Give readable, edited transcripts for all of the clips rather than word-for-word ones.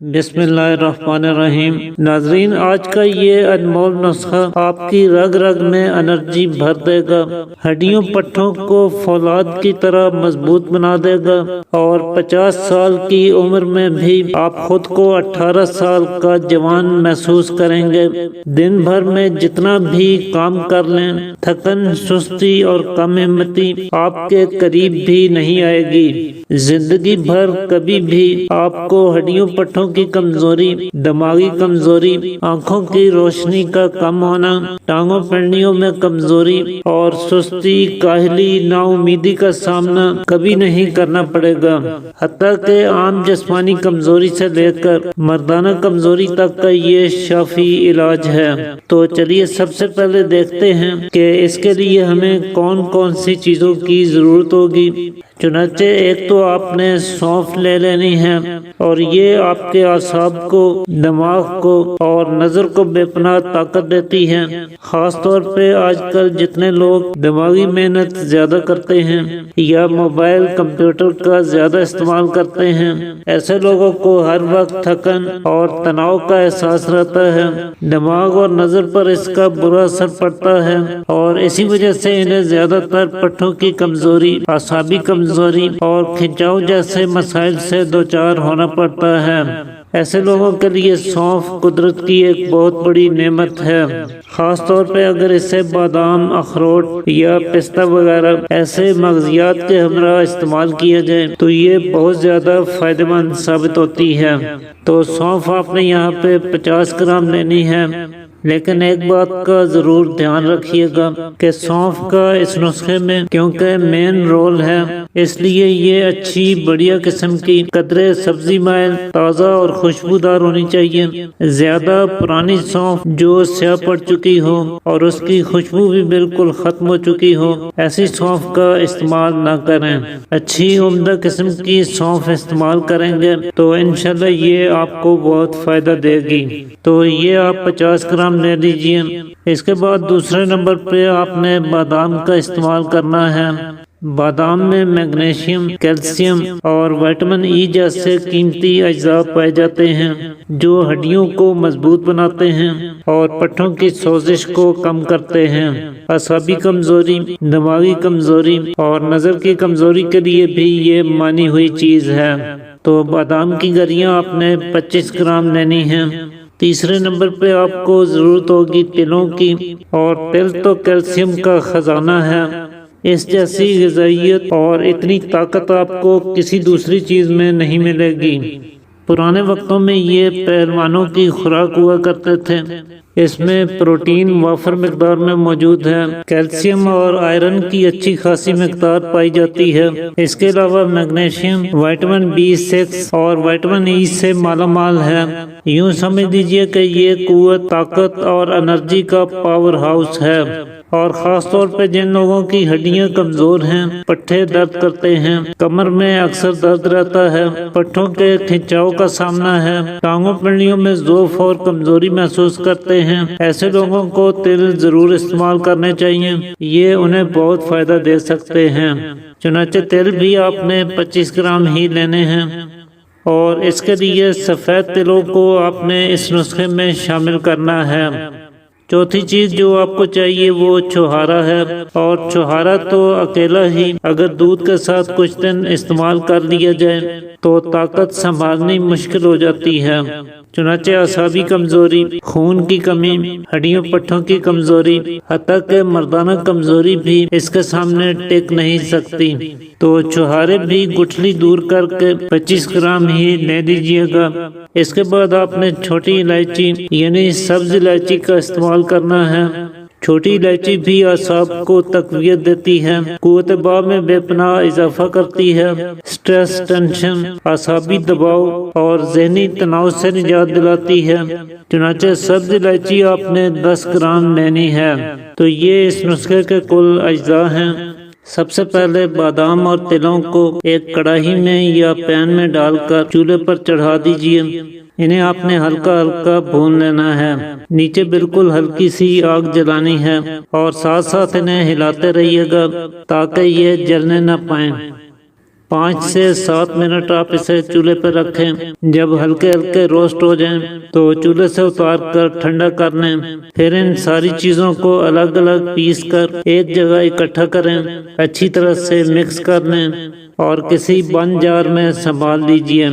بسم اللہ الرحمن الرحیم۔ ناظرین، آج کا یہ انمول نسخہ آپ کی رگ رگ میں انرجی بھر دے گا، ہڈیوں پٹھوں کو فولاد کی طرح مضبوط بنا دے گا، اور 50 سال کی عمر میں بھی آپ خود کو 18 سال کا جوان محسوس کریں گے۔ دن بھر میں جتنا بھی کام کر لیں، تھکن، سستی اور کم ہمتی آپ کے قریب بھی نہیں آئے گی۔ زندگی بھر کبھی بھی آپ کو ہڈیوں پٹھوں کی کمزوری، دماغی کمزوری، آنکھوں کی روشنی کا کم ہونا، ٹانگوں پنڈلیوں میں کمزوری اور سستی، کاہلی، نا امیدی کا سامنا کبھی نہیں کرنا پڑے گا۔ حتیٰ کہ عام جسمانی کمزوری سے لے کر مردانہ کمزوری تک کا یہ شافی علاج ہے۔ تو چلیے سب سے پہلے دیکھتے ہیں کہ اس کے لیے ہمیں کون کون سی چیزوں کی ضرورت ہوگی۔ چنانچہ ایک تو آپ نے سونف لے لینی ہے، اور یہ آپ کے اعصاب کو، دماغ کو اور نظر کو بے پناہ طاقت دیتی ہے۔ خاص طور پہ آج کل جتنے لوگ دماغی محنت زیادہ کرتے ہیں یا موبائل کمپیوٹر کا زیادہ استعمال کرتے ہیں، ایسے لوگوں کو ہر وقت تھکن اور تناؤ کا احساس رہتا ہے۔ دماغ اور نظر پر اس کا برا اثر پڑتا ہے، اور اسی وجہ سے انہیں زیادہ تر پٹھوں کی کمزوری، اعصابی کمزوری اور کھنچاؤ جیسے مسائل سے دوچار ہونا پڑتا ہے۔ ایسے لوگوں کے لیے سونف قدرت کی ایک بہت بڑی نعمت ہے، خاص طور پہ اگر اسے بادام، اخروٹ یا پستہ وغیرہ ایسے مغزیات کے ہمراہ استعمال کیا جائے تو یہ بہت زیادہ فائدہ مند ثابت ہوتی ہے۔ تو سونف آپ نے یہاں پہ 50 گرام لینی ہے، لیکن ایک بات کا ضرور دھیان رکھیے گا کہ سونف کا اس نسخے میں کیونکہ مین رول ہے، اس لیے یہ اچھی بڑھیا قسم کی قدرے سبزی مائل، تازہ اور خوشبودار ہونی چاہیے۔ زیادہ پرانی سونف جو سیاہ پڑ چکی ہو اور اس کی خوشبو بھی بالکل ختم ہو چکی ہو، ایسی سونف کا استعمال نہ کریں۔ اچھی عمدہ قسم کی سونف استعمال کریں گے تو انشاءاللہ یہ آپ کو بہت فائدہ دے گی۔ تو یہ آپ 50 گرام لے لیجئے۔ اس کے بعد دوسرے نمبر پہ آپ نے بادام کا استعمال کرنا ہے۔ بادام میں میگنیشیم، کیلشیم اور وٹامن ای جیسے قیمتی اجزاء پائے جاتے ہیں جو ہڈیوں کو مضبوط بناتے ہیں اور پٹھوں کی سوزش کو کم کرتے ہیں۔ اعصابی کمزوری، دماغی کمزوری اور نظر کی کمزوری کے لیے بھی یہ مانی ہوئی چیز ہے۔ تو بادام کی گریاں آپ نے 25 گرام لینی ہیں۔ تیسرے نمبر پہ آپ کو ضرورت ہوگی تلوں کی، اور تل تو کیلشیم کا خزانہ ہے۔ اس جیسی غذائیت اور اتنی طاقت آپ کو کسی دوسری چیز میں نہیں ملے گی۔ پرانے وقتوں میں یہ پہلوانوں کی خوراک ہوا کرتے تھے۔ اس میں پروٹین وافر مقدار میں موجود ہے، کیلشیم اور آئرن کی اچھی خاصی مقدار پائی جاتی ہے۔ اس کے علاوہ میگنیشیم، وٹامن B6 اور وٹامن ای سے مالا مال ہے۔ یوں سمجھ لیجئے کہ یہ قوت، طاقت اور انرجی کا پاور ہاؤس ہے۔ اور خاص طور پہ جن لوگوں کی ہڈیاں کمزور ہیں، پٹھے درد کرتے ہیں، کمر میں اکثر درد رہتا ہے، پٹھوں کے کھنچاؤ کا سامنا ہے، ٹانگوں پنڈلیوں میں ضعف اور کمزوری محسوس کرتے ہیں، ایسے لوگوں کو تل ضرور استعمال کرنے چاہیے۔ یہ انہیں بہت فائدہ دے سکتے ہیں۔ چنانچہ تل بھی آپ نے 25 گرام ہی لینے ہیں، اور اس کے لیے سفید تلوں کو آپ نے اس نسخے میں شامل کرنا ہے۔ چوتھی چیز جو آپ کو چاہیے وہ چھوہارا ہے، اور چھوہارا تو اکیلا ہی اگر دودھ کے ساتھ کچھ دن استعمال کر لیا جائے تو طاقت سنبھالنی مشکل ہو جاتی ہے۔ چنانچہ اعصابی کمزوری، خون کی کمی، ہڈیوں پٹھوں کی کمزوری، حتیٰ کہ مردانہ کمزوری بھی اس کے سامنے ٹک نہیں سکتی۔ تو چھوہارے بھی گٹھلی دور کر کے 25 گرام ہی لے لیجئے گا۔ اس کے بعد آپ نے چھوٹی الائچی یعنی سبز الائچی کا استعمال کرنا ہے۔ چھوٹی الائچی بھی اعصاب کو تقویت دیتی ہے، قوت باہ میں بے پناہ اضافہ کرتی ہے، سٹریس، ٹینشن، اعصابی دباؤ اور ذہنی تناؤ سے نجات دلاتی ہے۔ چنانچہ سبز الائچی آپ نے 10 گرام لینی ہے۔ تو یہ اس نسخے کے کل اجزاء ہیں۔ سب سے پہلے بادام اور تلوں کو ایک کڑاہی میں یا پین میں ڈال کر چولہے پر چڑھا دیجئے۔ انہیں آپ نے ہلکا ہلکا بھون لینا ہے، نیچے بالکل ہلکی سی آگ جلانی ہے، اور ساتھ ساتھ انہیں ہلاتے رہیے گا تاکہ یہ جلنے نہ پائیں۔ 5 سے 7 منٹ آپ اسے چولہے پر رکھیں۔ جب ہلکے ہلکے روسٹ ہو جائیں تو چولہے سے اتار کر ٹھنڈا کر لیں۔ پھر ان ساری چیزوں کو الگ الگ پیس کر ایک جگہ اکٹھا کریں، اچھی طرح سے مکس کر لیں اور کسی بند جار میں سنبھال لیجئے۔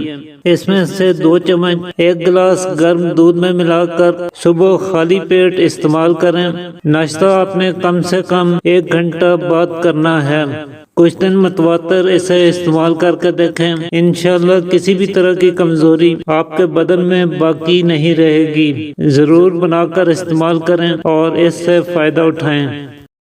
اس میں سے 2 چمچ 1 گلاس گرم دودھ میں ملا کر صبح خالی پیٹ استعمال کریں۔ ناشتہ آپ نے کم سے کم 1 گھنٹہ بعد کرنا ہے۔ کچھ دن متواتر اسے استعمال کر کے دیکھیں، انشاءاللہ کسی بھی طرح کی کمزوری آپ کے بدن میں باقی نہیں رہے گی۔ ضرور بنا کر استعمال کریں اور اس سے فائدہ اٹھائیں۔